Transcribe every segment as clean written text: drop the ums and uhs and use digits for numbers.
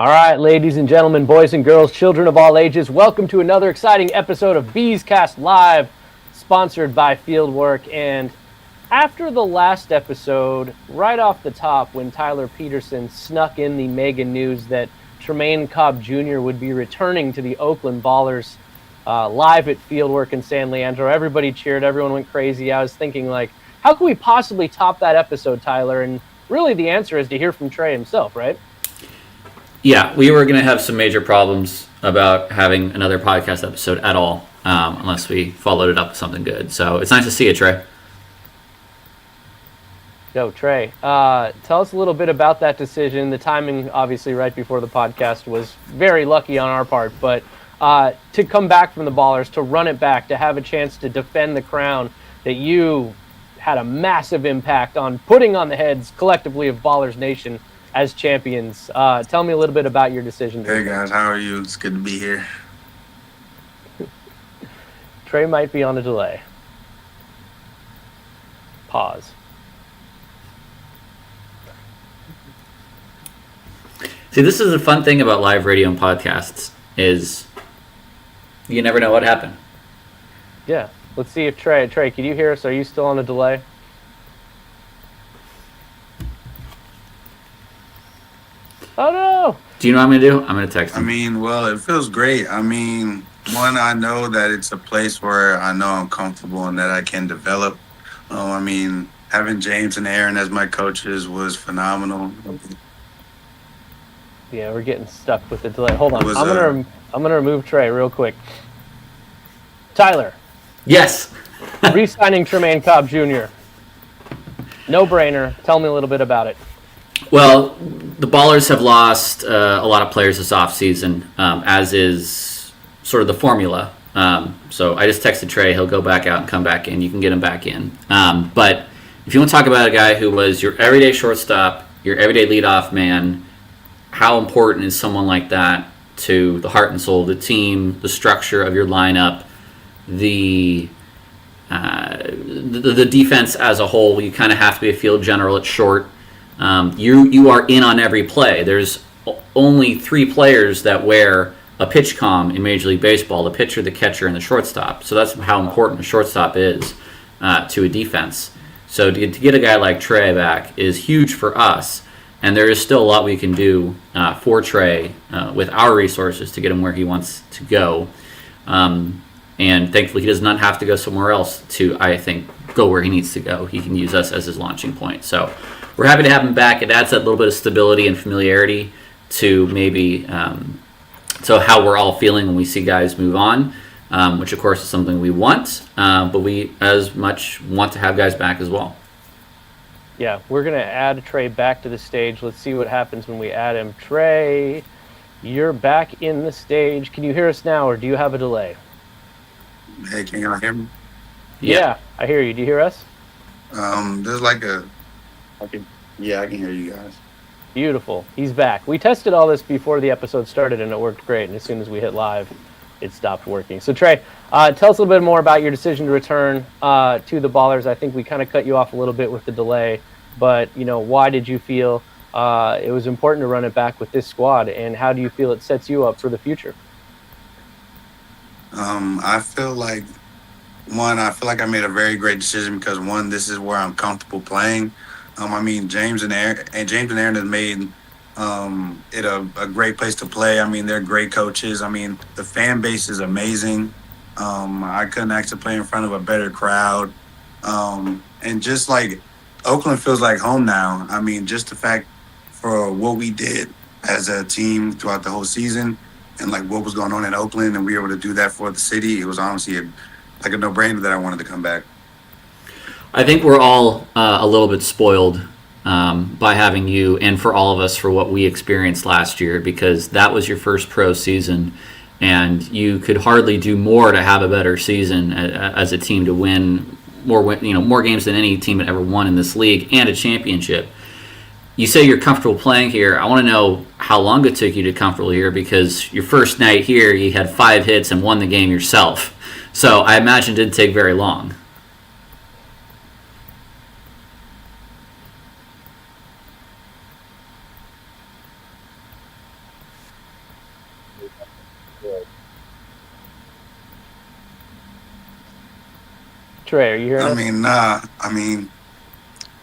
All right, ladies and gentlemen, boys and girls, children of all ages, welcome to another exciting episode of Bees Cast Live, sponsored by Fieldwork. And after the last episode, right off the top, when Tyler Petersen snuck in the mega news that Tremayne Cobb Jr. would be returning to the Oakland Ballers live at Fieldwork in San Leandro, everybody cheered, everyone went crazy. I was thinking, how can we possibly top that episode, Tyler? And really the answer is to hear from Trey himself, right? Yeah, we were going to have some major problems about having another podcast episode at all, unless we followed it up with something good. So it's nice to see you, Trey. Yo, Trey, tell us a little bit about that decision. The timing, obviously, right before the podcast was very lucky on our part, but to come back from the Ballers, to run it back, to have a chance to defend the crown that you had a massive impact on putting on the heads collectively of Ballers Nation as champions. Tell me a little bit about your decision. Hey guys, how are you? It's good to be here. Trey might be on a delay. Pause. See, this is the fun thing about live radio and podcasts is you never know what happened. Yeah, let's see if Trey, can you hear us? Are you still on a delay? Oh no! Do you know what I'm going to do? I'm going to text him. It feels great. One, I know that it's a place where I know I'm comfortable and that I can develop. Having James and Aaron as my coaches was phenomenal. Yeah, we're getting stuck with the delay. Hold on, I'm gonna remove Trey real quick. Tyler. Yes. Re-signing Tremayne Cobb Jr. No brainer. Tell me a little bit about it. Well, the Ballers have lost a lot of players this offseason, as is sort of the formula. So I just texted Trey. He'll go back out and come back in. You can get him back in. But if you want to talk about a guy who was your everyday shortstop, your everyday leadoff man, how important is someone like that to the heart and soul of the team, the structure of your lineup, the defense as a whole? You kind of have to be a field general at short. You are in on every play. There's only 3 players that wear a pitch comm in Major League Baseball: the pitcher, the catcher, and the shortstop. So that's how important a shortstop is to a defense. So to get a guy like Trey back is huge for us, and there is still a lot we can do for Trey with our resources to get him where he wants to go. And thankfully, he does not have to go somewhere else to, I think, go where he needs to go. He can use us as his launching point. So we're happy to have him back. It adds that little bit of stability and familiarity to maybe so how we're all feeling when we see guys move on, which, of course, is something we want. But we as much want to have guys back as well. Yeah, we're going to add Trey back to the stage. Let's see what happens when we add him. Trey, you're back in the stage. Can you hear us now, or do you have a delay? Hey, can y'all hear me? Yeah, I hear you. Do you hear us? There's I can hear you guys. Beautiful. He's back. We tested all this before the episode started, and it worked great. And as soon as we hit live, it stopped working. So, Trey, tell us a little bit more about your decision to return to the Ballers. I think we kind of cut you off a little bit with the delay, but, why did you feel it was important to run it back with this squad, and how do you feel it sets you up for the future? I feel like I made a very great decision because, one, this is where I'm comfortable playing. James and Aaron have made it a great place to play. They're great coaches. The fan base is amazing. I couldn't actually play in front of a better crowd. And just like Oakland feels like home now. Just the fact for what we did as a team throughout the whole season and what was going on in Oakland, and we were able to do that for the city. It was honestly a no-brainer that I wanted to come back. I think we're all a little bit spoiled by having you, and for all of us for what we experienced last year, because that was your first pro season, and you could hardly do more to have a better season as a team to win more games than any team had ever won in this league, and a championship. You say you're comfortable playing here. I want to know how long it took you to comfortable here, because your first night here, you had 5 hits and won the game yourself. So I imagine it didn't take very long. Trey, are you hearing I us? mean, nah. I mean,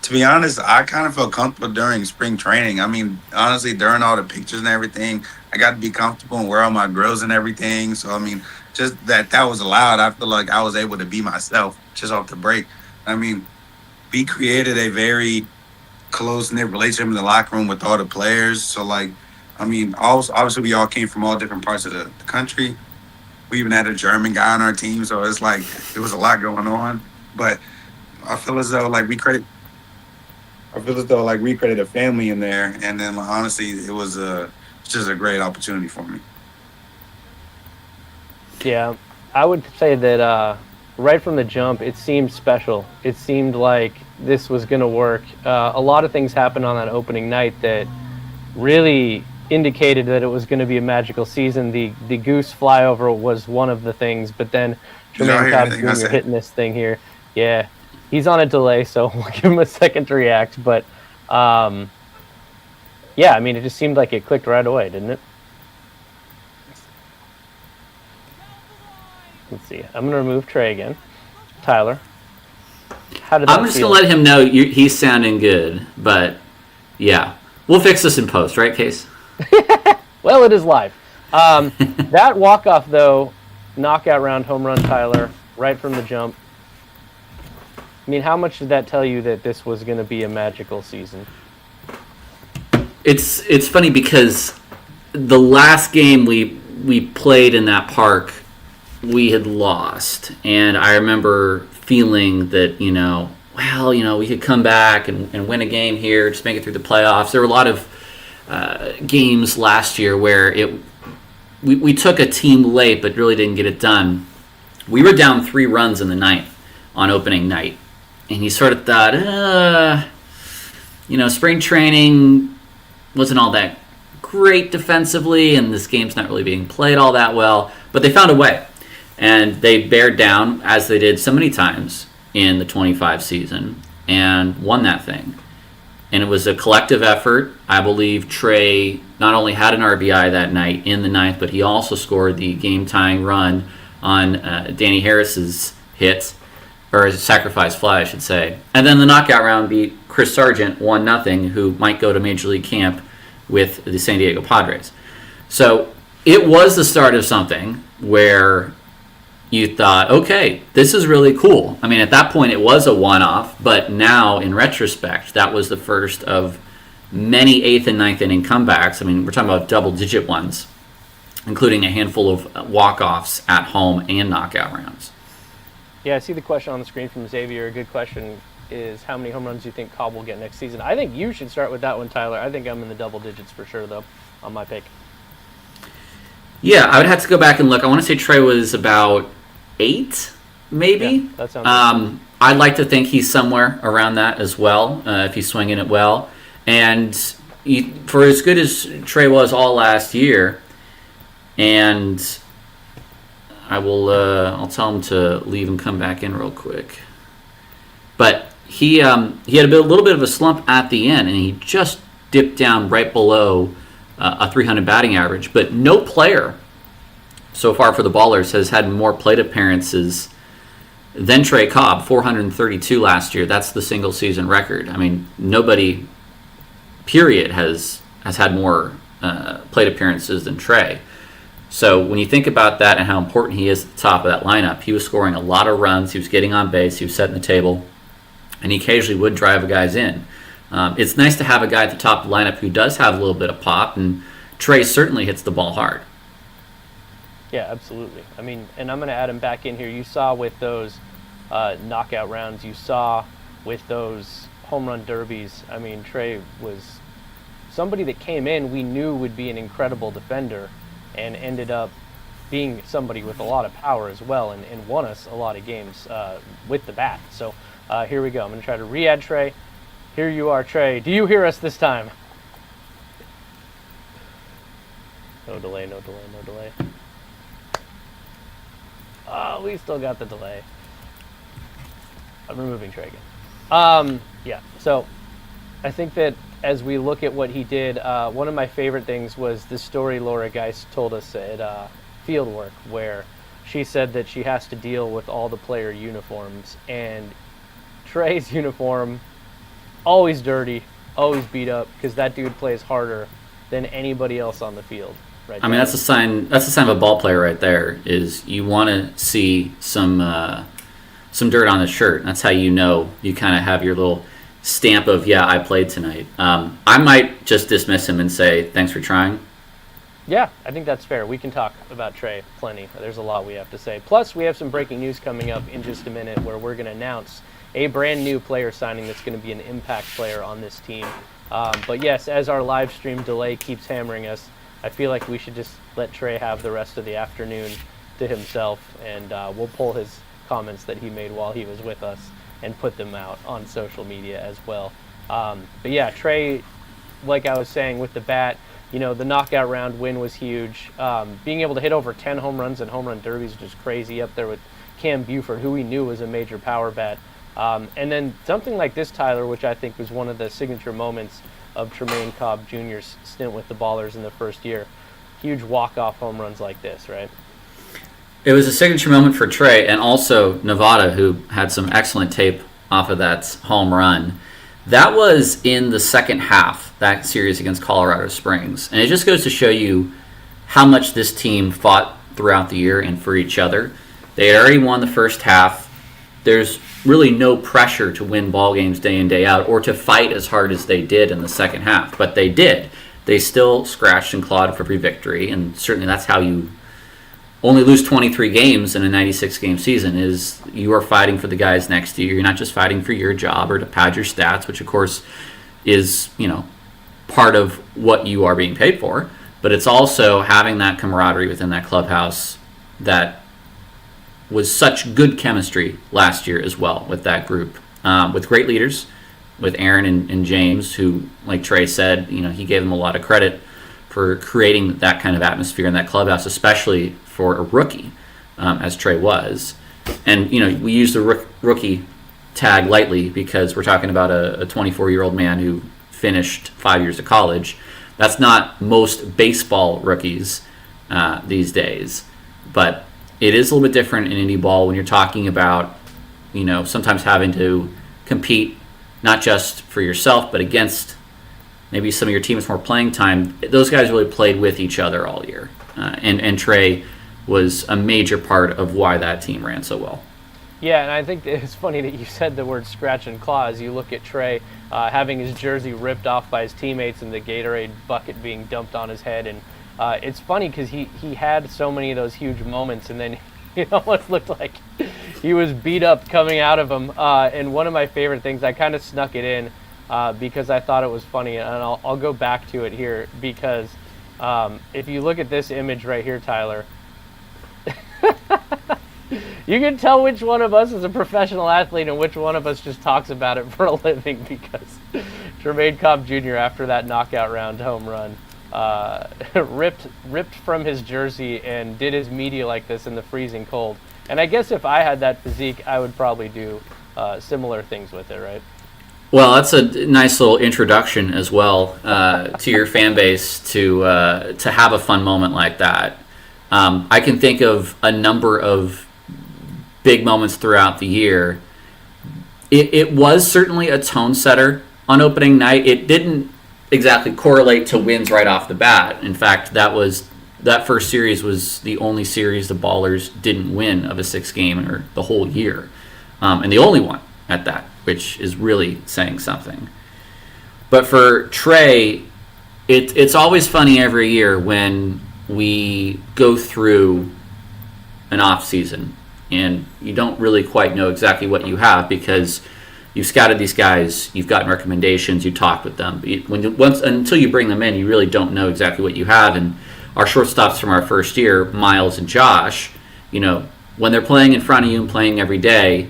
to be honest, I kind of felt comfortable during spring training. I mean, honestly, during all the pictures and everything, I got to be comfortable and wear all my grills and everything. So, I mean, just that was allowed. I feel like I was able to be myself just off the break. I mean, we created a very close knit relationship in the locker room with all the players. So, like, I mean, also, obviously, we all came from all different parts of the country. We even had a German guy on our team. So, it's like, there was a lot going on. But I feel as though, like, I feel as though like we created a family in there, and then like, honestly, it's just a great opportunity for me. Yeah, I would say that right from the jump, it seemed special. It seemed like this was going to work. A lot of things happened on that opening night that really indicated that it was going to be a magical season. The goose flyover was one of the things, but then Did y'all Tremayne hear Cobb anything I Jr. said? hitting this thing here. Yeah, he's on a delay, so we'll give him a second to react. But yeah, I mean, it just seemed like it clicked right away, didn't it? Let's see. I'm going to remove Trey again. Tyler, how did that I'm just feel? gonna let him know he's sounding good, but yeah, we'll fix this in post, right, Case? Well, it is live. That walk-off, though, knockout round home run, Tyler, right from the jump. I mean, how much did that tell you that this was going to be a magical season? It's funny because the last game we played in that park, we had lost, and I remember feeling that we could come back and win a game here, just make it through the playoffs. There were a lot of games last year where we took a team late but really didn't get it done. We were down 3 runs in the ninth on opening night, and you sort of thought, spring training wasn't all that great defensively, and this game's not really being played all that well, but they found a way. And they bared down, as they did so many times in the 25 season, and won that thing. And it was a collective effort. I believe Trey not only had an RBI that night in the ninth, but he also scored the game-tying run on Danny Harris's hit, or his sacrifice fly, I should say. And then the knockout round beat Chris Sargent 1-0, who might go to Major League camp with the San Diego Padres. So it was the start of something where you thought, okay, this is really cool. I mean, at that point, it was a one-off, but now, in retrospect, that was the first of many 8th and 9th inning comebacks. I mean, we're talking about double-digit ones, including a handful of walk-offs at home and knockout rounds. Yeah, I see the question on the screen from Xavier. A good question is, how many home runs do you think Cobb will get next season? I think you should start with that one, Tyler. I think I'm in the double digits for sure, though, on my pick. Yeah, I would have to go back and look. I want to say Trey was about 8, maybe. Yeah, that sounds good. I'd like to think he's somewhere around that as well, if he's swinging it well. And for as good as Trey was all last year, and I'll tell him to leave and come back in real quick. But he had a little bit of a slump at the end, and he just dipped down right below a 300 batting average. But no player so far for the Ballers has had more plate appearances than Trey Cobb, 432 last year. That's the single season record. I mean, nobody, period, has had more plate appearances than Trey. So when you think about that and how important he is at the top of that lineup, he was scoring a lot of runs, he was getting on base, he was setting the table, and he occasionally would drive guys in. It's nice to have a guy at the top of the lineup who does have a little bit of pop, and Trey certainly hits the ball hard. Yeah, absolutely. I mean, and I'm going to add him back in here. You saw with those knockout rounds, you saw with those home run derbies, I mean, Trey was somebody that came in we knew would be an incredible defender and ended up being somebody with a lot of power as well and won us a lot of games with the bat. So here we go. I'm going to try to re-add Trey. Here you are, Trey. Do you hear us this time? No delay, no delay, no delay. Oh, we still got the delay. I'm removing Trey again. Yeah, so I think that as we look at what he did, one of my favorite things was the story Laura Geist told us at Fieldwork, where she said that she has to deal with all the player uniforms, and Trey's uniform, always dirty, always beat up, because that dude plays harder than anybody else on the field. Right. I mean, that's a sign. That's a sign of a ball player right there. Is you want to see some dirt on the shirt. That's how you know you kind of have your little stamp of, yeah, I played tonight. I might just dismiss him and say thanks for trying. Yeah, I think that's fair. We can talk about Trey plenty. There's a lot we have to say. Plus, we have some breaking news coming up in just a minute where we're going to announce a brand new player signing that's going to be an impact player on this team. But yes, as our live stream delay keeps hammering us, I feel like we should just let Trey have the rest of the afternoon to himself, and we'll pull his comments that he made while he was with us and put them out on social media as well. But yeah, Trey, like I was saying with the bat, the knockout round win was huge. Being able to hit over 10 home runs and home run derbies is just crazy, up there with Cam Buford, who we knew was a major power bat. And then something like this, Tyler, which I think was one of the signature moments of Tremayne Cobb Jr.'s stint with the Ballers in the first year. Huge walk-off home runs like this, right? It was a signature moment for Trey, and also Nevada, who had some excellent tape off of that home run. That was in the second half, that series against Colorado Springs. And it just goes to show you how much this team fought throughout the year and for each other. They had already won the first half. There's really no pressure to win ball games day in, day out, or to fight as hard as they did in the second half. But they did. They still scratched and clawed for every victory, and certainly that's how you only lose 23 games in a 96-game season, is you are fighting for the guys next to you. You're not just fighting for your job or to pad your stats, which of course is, part of what you are being paid for, but it's also having that camaraderie within that clubhouse that was such good chemistry last year as well with that group, with great leaders, with Aaron and James, who, like Trey said, he gave them a lot of credit for creating that kind of atmosphere in that clubhouse, especially for a rookie, as Trey was. And, we use the rookie tag lightly because we're talking about a 24-year-old man who finished 5 years of college. That's not most baseball rookies these days. But it is a little bit different in indie ball when you're talking about, sometimes having to compete not just for yourself, but against maybe some of your team's more playing time. Those guys really played with each other all year. And Trey was a major part of why that team ran so well. Yeah, and I think it's funny that you said the word scratch and claw as you look at Trey having his jersey ripped off by his teammates and the Gatorade bucket being dumped on his head. And it's funny because he had so many of those huge moments, and then it almost looked like he was beat up coming out of them. And one of my favorite things, I kind of snuck it in because I thought it was funny, and I'll go back to it here because if you look at this image right here, Tyler, you can tell which one of us is a professional athlete and which one of us just talks about it for a living, because Tremayne Cobb Jr., after that knockout round home run, ripped from his jersey and did his media like this in the freezing cold. And I guess if I had that physique, I would probably do similar things with it, right? Well, that's a nice little introduction as well to your fan base to have a fun moment like that. I can think of a number of big moments throughout the year. It was certainly a tone setter on opening night. It didn't exactly correlate to wins right off the bat. In fact, that first series was the only series the Ballers didn't win of a 6-game or the whole year, and the only one at that, which is really saying something. But for Trey, it's always funny every year when we go through an off season and you don't really quite know exactly what you have because you've scouted these guys, you've gotten recommendations, you talked with them. Until you bring them in, you really don't know exactly what you have. And our shortstops from our first year, Miles and Josh, when they're playing in front of you and playing every day,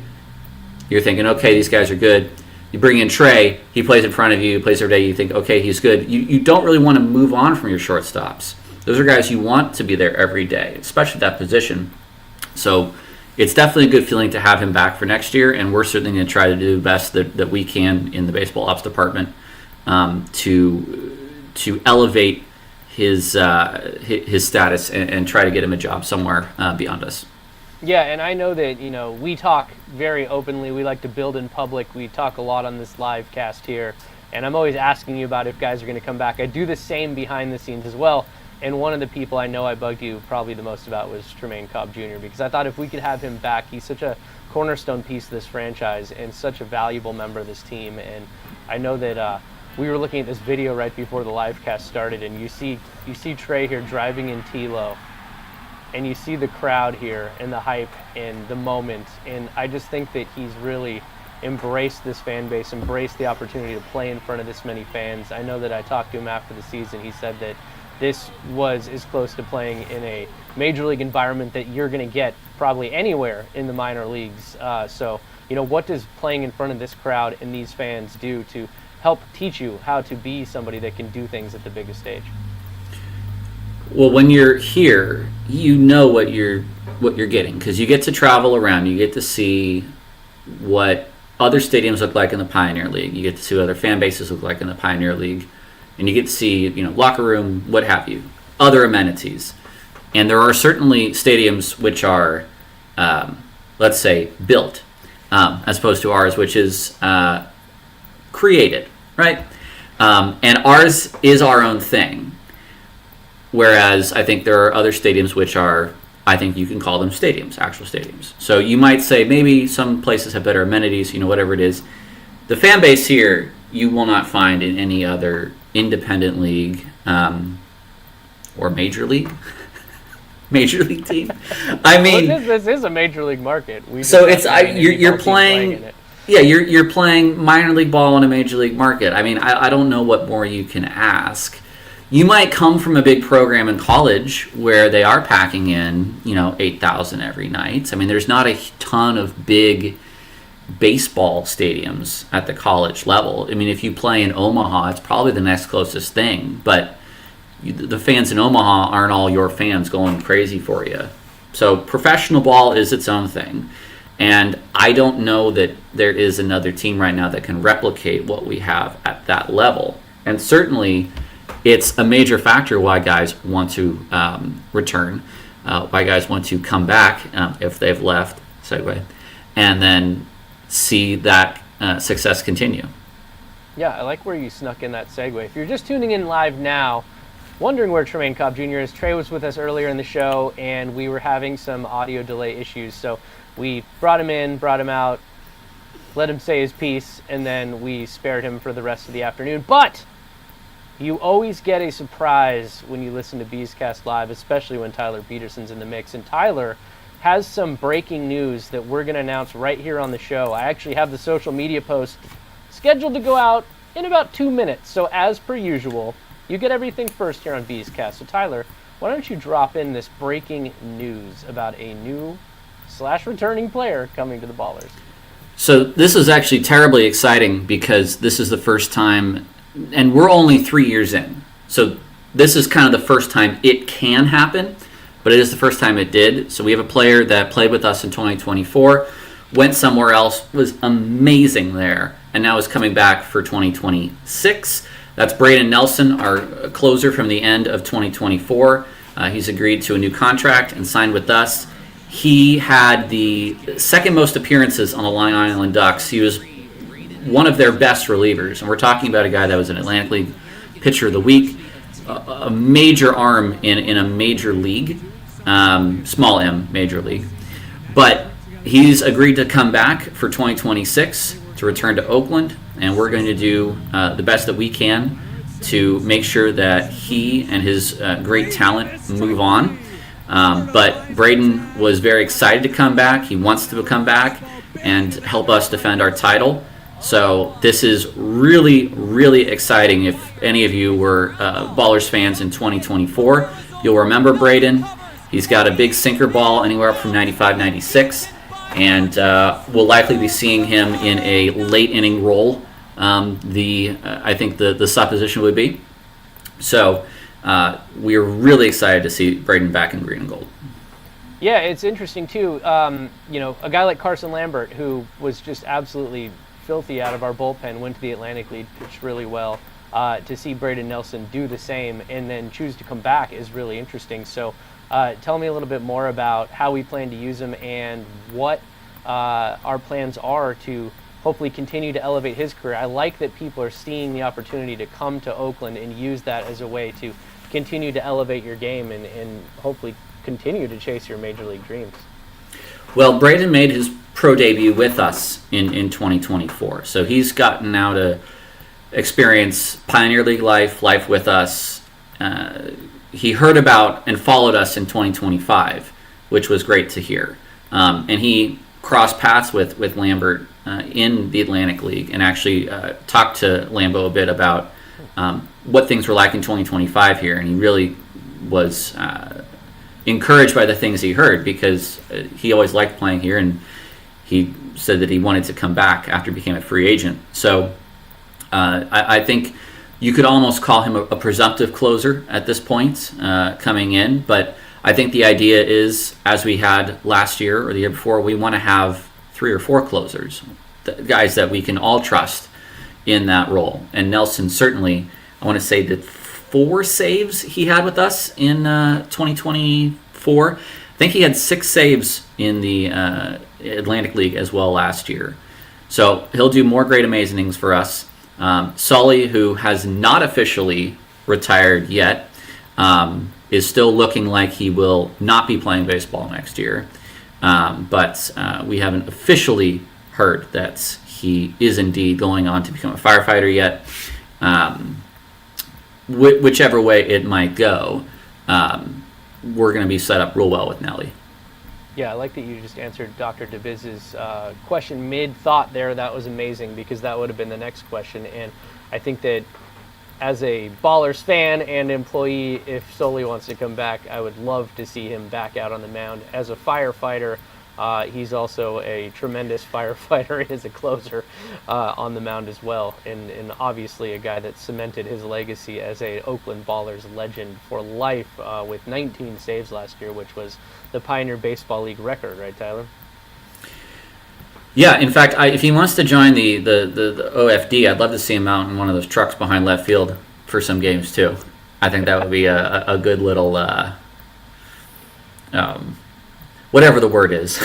you're thinking, okay, these guys are good. You bring in Trey, he plays in front of you, plays every day, you think, okay, he's good. You don't really want to move on from your shortstops. Those are guys you want to be there every day, especially that position. So it's definitely a good feeling to have him back for next year, and we're certainly going to try to do the best that we can in the baseball ops department to elevate his status and try to get him a job somewhere beyond us. Yeah, and I know that, we talk very openly. We like to build in public. We talk a lot on this live cast here. And I'm always asking you about if guys are going to come back. I do the same behind the scenes as well. And one of the people I know I bugged you probably the most about was Tremayne Cobb Jr. because I thought if we could have him back, he's such a cornerstone piece of this franchise and such a valuable member of this team. And I know that we were looking at this video right before the live cast started, and you see Trey here driving in T-Lo, and you see the crowd here and the hype and the moment. And I just think that he's really embraced this fan base, embraced the opportunity to play in front of this many fans. I know that I talked to him after the season. He said that this was as close to playing in a major league environment that you're going to get probably anywhere in the minor leagues. So, what does playing in front of this crowd and these fans do to help teach you how to be somebody that can do things at the biggest stage? Well, when you're here, you know what you're getting because you get to travel around. You get to see what other stadiums look like in the Pioneer League. You get to see what other fan bases look like in the Pioneer League, and you get to see locker room, what have you, other amenities. And there are certainly stadiums which are, let's say, built as opposed to ours, which is created, right? And ours is our own thing. Whereas I think there are other stadiums which are, I think you can call them stadiums, actual stadiums. So you might say maybe some places have better amenities, whatever it is. The fan base here you will not find in any other independent league or major league team. I mean, this is a major league market. So it's you're playing. Yeah, you're playing minor league ball in a major league market. I mean, I don't know what more you can ask. You might come from a big program in college where they are packing in, 8,000 every night. I mean, there's not a ton of big baseball stadiums at the college level. I mean, if you play in Omaha, it's probably the next closest thing. But the fans in Omaha aren't all your fans going crazy for you. So professional ball is its own thing. And I don't know that there is another team right now that can replicate what we have at that level. And certainly it's a major factor why guys want to return, why guys want to come back if they've left, segue, and then see that success continue. Yeah, I like where you snuck in that segue. If you're just tuning in live now, wondering where Tremayne Cobb Jr. is, Trey was with us earlier in the show, and we were having some audio delay issues. So we brought him in, brought him out, let him say his piece, and then we spared him for the rest of the afternoon. But you always get a surprise when you listen to Beescast Live, especially when Tyler Petersen's in the mix. And Tyler has some breaking news that we're going to announce right here on the show. I actually have the social media post scheduled to go out in about 2 minutes. So as per usual, you get everything first here on Beescast. So Tyler, why don't you drop in this breaking news about a new / returning player coming to the Ballers? So this is actually terribly exciting because this is the first time, and we're only 3 years in. So this is kind of the first time it can happen, but it is the first time it did. So we have a player that played with us in 2024, went somewhere else, was amazing there, and now is coming back for 2026. That's Braden Nelson, our closer from the end of 2024. He's agreed to a new contract and signed with us. He had the second most appearances on the Long Island Ducks. He was one of their best relievers, and we're talking about a guy that was an Atlantic League Pitcher of the Week, a major arm in a major league, small M major league. But he's agreed to come back for 2026 to return to Oakland, and we're going to do the best that we can to make sure that he and his great talent move on. But Braden was very excited to come back. He wants to come back and help us defend our title. So this is really, really exciting. If any of you were Ballers fans in 2024, you'll remember Braden. He's got a big sinker ball anywhere up from 95, 96, and we'll likely be seeing him in a late inning role. I think the supposition would be. So we're really excited to see Braden back in green and gold. Yeah, it's interesting too. A guy like Carson Lambert, who was just absolutely filthy out of our bullpen, went to the Atlantic League, pitched really well. To see Braden Nelson do the same and then choose to come back is really interesting. So Tell me a little bit more about how we plan to use him and what our plans are to hopefully continue to elevate his career. I like that people are seeing the opportunity to come to Oakland and use that as a way to continue to elevate your game and hopefully continue to chase your major league dreams. Well, Braden made his pro debut with us in 2024, so he's gotten now to experience Pioneer League life with us. He heard about and followed us in 2025, which was great to hear. And he crossed paths with Lambert in the Atlantic League and actually talked to Lambo a bit about what things were like in 2025 here. And he really was encouraged by the things he heard because he always liked playing here. And he said that he wanted to come back after he became a free agent. So I think you could almost call him a presumptive closer at this point coming in. But I think the idea is, as we had last year or the year before, we want to have 3 or 4 closers, guys that we can all trust in that role. And Nelson certainly, I want to say that 4 saves he had with us in 2024. I think he had 6 saves in the Atlantic League as well last year. So he'll do more great amazings for us. Sully, who has not officially retired yet, is still looking like he will not be playing baseball next year. But we haven't officially heard that he is indeed going on to become a firefighter yet. Whichever way it might go, we're going to be set up real well with Nelly. Yeah, I like that you just answered Dr. DeViz's question mid-thought there. That was amazing because that would have been the next question. And I think that as a Ballers fan and employee, if Sully wants to come back, I would love to see him back out on the mound. As a firefighter, he's also a tremendous firefighter as a closer on the mound as well. And obviously a guy that cemented his legacy as a Oakland Ballers legend for life with 19 saves last year, which was the Pioneer Baseball League record, right, Tyler? Yeah, in fact, if he wants to join the OFD, I'd love to see him out in one of those trucks behind left field for some games too. I think that would be a good little, whatever the word is.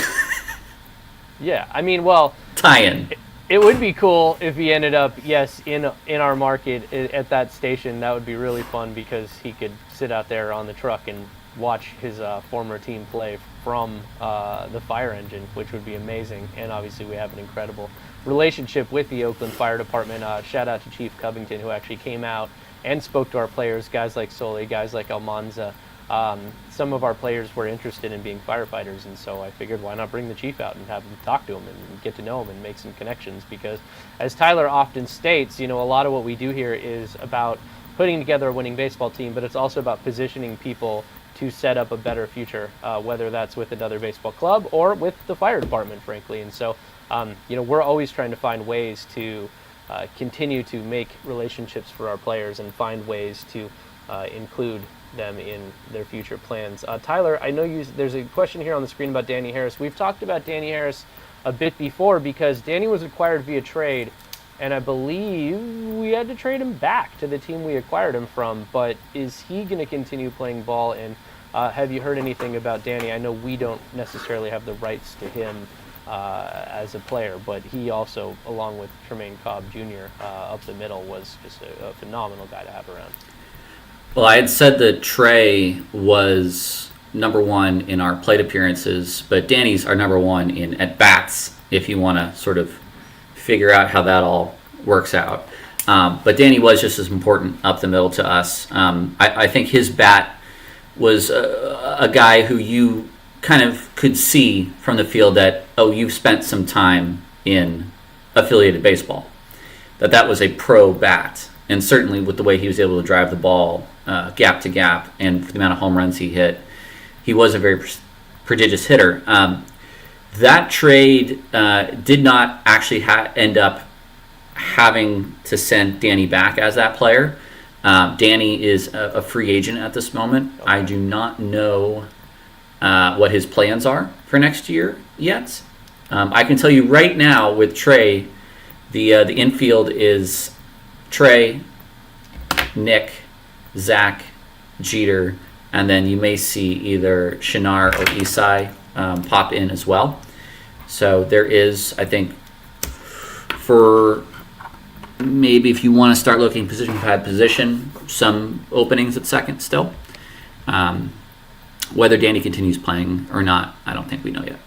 Yeah, I mean, well, tie-in. It would be cool if he ended up, yes, in our market at that station. That would be really fun because he could sit out there on the truck and watch his former team play from the fire engine, which would be amazing. And obviously we have an incredible relationship with the Oakland Fire Department. Shout out to Chief Covington, who actually came out and spoke to our players, guys like Sully, guys like Almanza. Some of our players were interested in being firefighters, and so I figured why not bring the chief out and have him talk to him and get to know him and make some connections, because as Tyler often states, a lot of what we do here is about putting together a winning baseball team, but it's also about positioning people to set up a better future, whether that's with another baseball club or with the fire department, frankly. And so, we're always trying to find ways to continue to make relationships for our players and find ways to include them in their future plans. Tyler, I know there's a question here on the screen about Danny Harris. We've talked about Danny Harris a bit before because Danny was acquired via trade, and I believe we had to trade him back to the team we acquired him from. But is he going to continue playing ball? And have you heard anything about Danny? I know we don't necessarily have the rights to him as a player, but he also, along with Tremayne Cobb Jr. Up the middle, was just a phenomenal guy to have around. Well, I had said that Trey was number 1 in our plate appearances, but Danny's our number 1 in at-bats, if you want to sort of figure out how that all works out. But Danny was just as important up the middle to us. I think his bat was a guy who you kind of could see from the field that, you've spent some time in affiliated baseball, that was a pro bat. And certainly with the way he was able to drive the ball gap to gap and the amount of home runs he hit, he was a very prodigious hitter. That trade did not actually end up having to send Danny back as that player. Danny is a free agent at this moment. Okay. I do not know what his plans are for next year yet. I can tell you right now with Trey, the infield is Trey, Nick, Zach, Jeter, and then you may see either Shinar or Isai pop in as well. So there is, I think, for maybe if you want to start looking position by position, some openings at second still. Whether Danny continues playing or not, I don't think we know yet.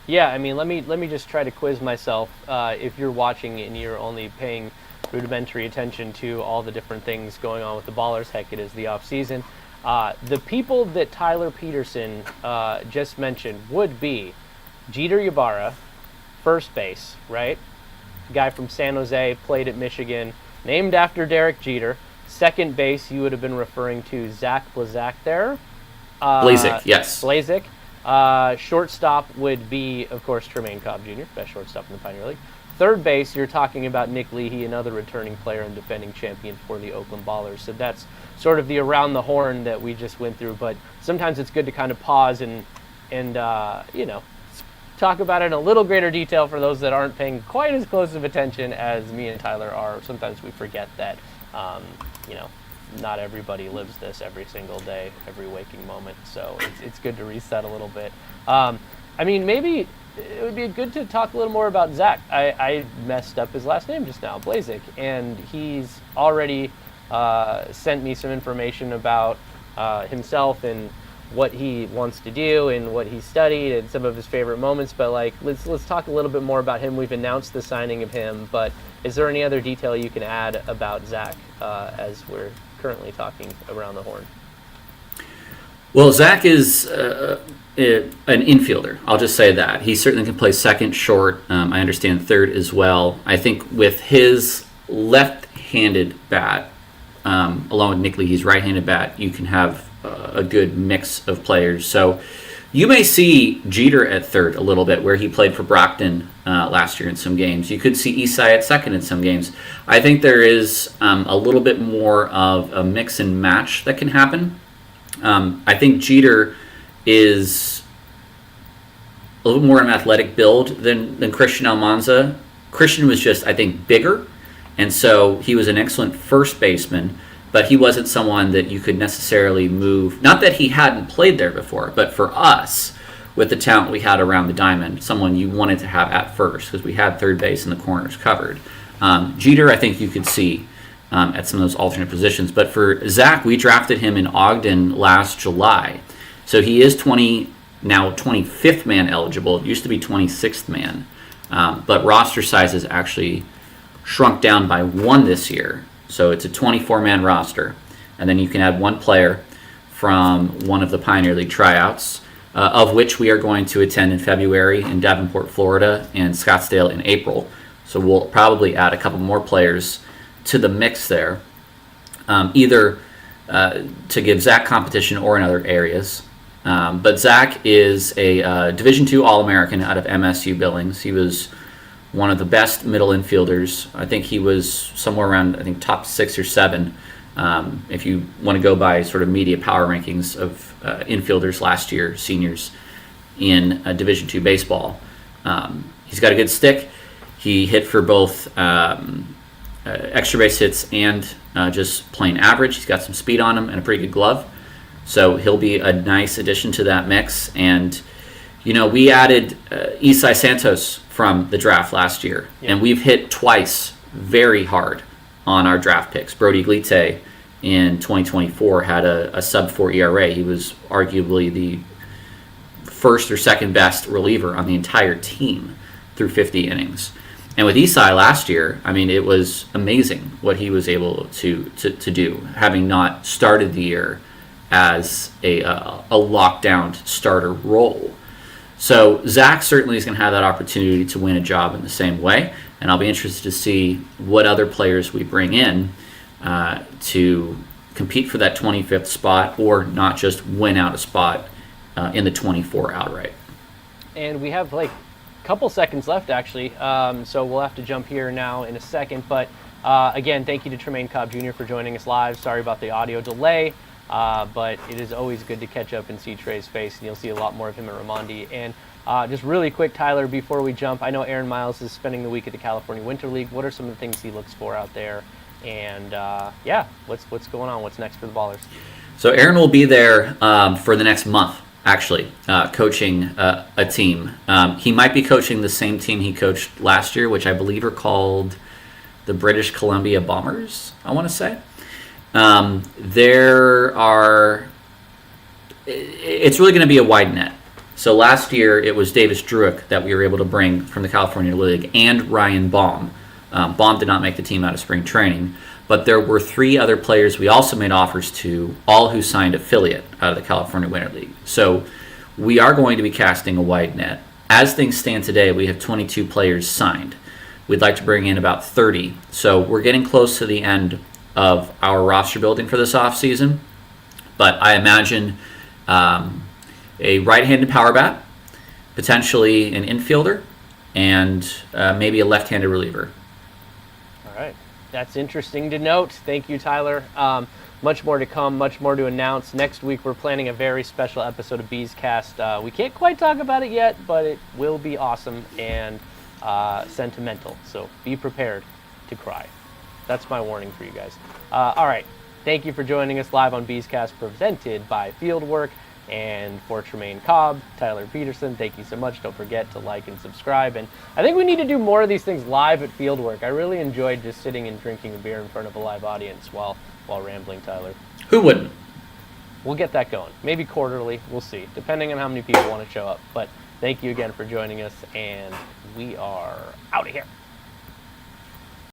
Yeah, I mean, let me just try to quiz myself. If you're watching and you're only paying rudimentary attention to all the different things going on with the Ballers, heck, it is the off season. The people that Tyler Petersen just mentioned would be Jeter Ybarra, first base, right? Guy from San Jose, played at Michigan, named after Derek Jeter. Second base, you would have been referring to Zach Blazak there. Blazek, yes. Blazek. Shortstop would be, of course, Tremayne Cobb Jr., best shortstop in the Pioneer League. Third base, you're talking about Nick Leahy, another returning player and defending champion for the Oakland Ballers. So that's sort of the around the horn that we just went through. But sometimes it's good to kind of pause and talk about it in a little greater detail for those that aren't paying quite as close of attention as me and Tyler are. Sometimes we forget that, not everybody lives this every single day, every waking moment. So it's good to reset a little bit. Maybe it would be good to talk a little more about Zach. I messed up his last name just now, Blazek, and he's already sent me some information about himself and what he wants to do and what he studied and some of his favorite moments. But let's talk a little bit more about him. We've announced the signing of him, but is there any other detail you can add about Zach as we're currently talking around the horn? Well, Zach is an infielder. I'll just say that. He certainly can play second, short. I understand third as well. I think with his left-handed bat, along with Nick Leahy's right-handed bat, you can have a good mix of players. So you may see Jeter at third a little bit, where he played for Brockton last year in some games. You could see Isai at second in some games. I think there is a little bit more of a mix and match that can happen. I think Jeter is a little more of an athletic build than Christian Almanza. Christian was just, I think, bigger, and so he was an excellent first baseman, but he wasn't someone that you could necessarily move. Not that he hadn't played there before, but for us, with the talent we had around the diamond, someone you wanted to have at first, because we had third base and the corners covered. Jeter, I think you could see at some of those alternate positions. But for Zach, we drafted him in Ogden last July. So he is now 25th man eligible. It used to be 26th man. But roster size has actually shrunk down by one this year. So it's a 24-man roster. And then you can add one player from one of the Pioneer League tryouts, of which we are going to attend in February in Davenport, Florida, and Scottsdale in April. So we'll probably add a couple more players to the mix there, either to give Zach competition or in other areas. But Zach is a Division II All-American out of MSU Billings. He was one of the best middle infielders. I think he was somewhere around, top 6 or 7, if you want to go by sort of media power rankings of infielders last year, seniors, in Division II baseball. He's got a good stick. He hit for both extra base hits and just plain average. He's got some speed on him and a pretty good glove. So he'll be a nice addition to that mix. And, we added Isai Santos from the draft last year. Yeah. And we've hit twice very hard on our draft picks. Brody Glite in 2024 had a sub-4 ERA. He was arguably the first or second best reliever on the entire team through 50 innings. And with Isai last year, it was amazing what he was able to do, having not started the year as a lockdown starter role. So Zach certainly is going to have that opportunity to win a job in the same way, and I'll be interested to see what other players we bring in to compete for that 25th spot, or not just win out a spot in the 24 outright. And we have couple seconds left, actually, so we'll have to jump here now in a second. But again, thank you to Tremayne Cobb Jr. for joining us live. Sorry about the audio delay, but it is always good to catch up and see Trey's face, and you'll see a lot more of him at Raimondi. And just really quick, Tyler, before we jump, I know Aaron Miles is spending the week at the California Winter League. What are some of the things he looks for out there? And what's going on? What's next for the Ballers? So Aaron will be there for the next month, actually, coaching a team. He might be coaching the same team he coached last year, which I believe are called the British Columbia Bombers, I want to say. It's really going to be a wide net. So last year it was Davis Druick that we were able to bring from the California League and Ryan Baum. Baum did not make the team out of spring training, but there were 3 other players we also made offers to, all who signed affiliate out of the California Winter League. So we are going to be casting a wide net. As things stand today, we have 22 players signed. We'd like to bring in about 30. So we're getting close to the end of our roster building for this offseason. But I imagine a right-handed power bat, potentially an infielder, and maybe a left-handed reliever. All right. That's interesting to note. Thank you, Tyler. Much more to come, much more to announce. Next week, we're planning a very special episode of Bees Cast. We can't quite talk about it yet, but it will be awesome and sentimental. So be prepared to cry. That's my warning for you guys. All right. Thank you for joining us live on Bees Cast, presented by Fieldwork. And for Tremayne Cobb, Tyler Petersen, thank you so much. Don't forget to like and subscribe. And I think we need to do more of these things live at Fieldwork. I really enjoyed just sitting and drinking a beer in front of a live audience while rambling, Tyler. Who wouldn't? We'll get that going. Maybe quarterly. We'll see, depending on how many people want to show up. But thank you again for joining us, and we are out of here.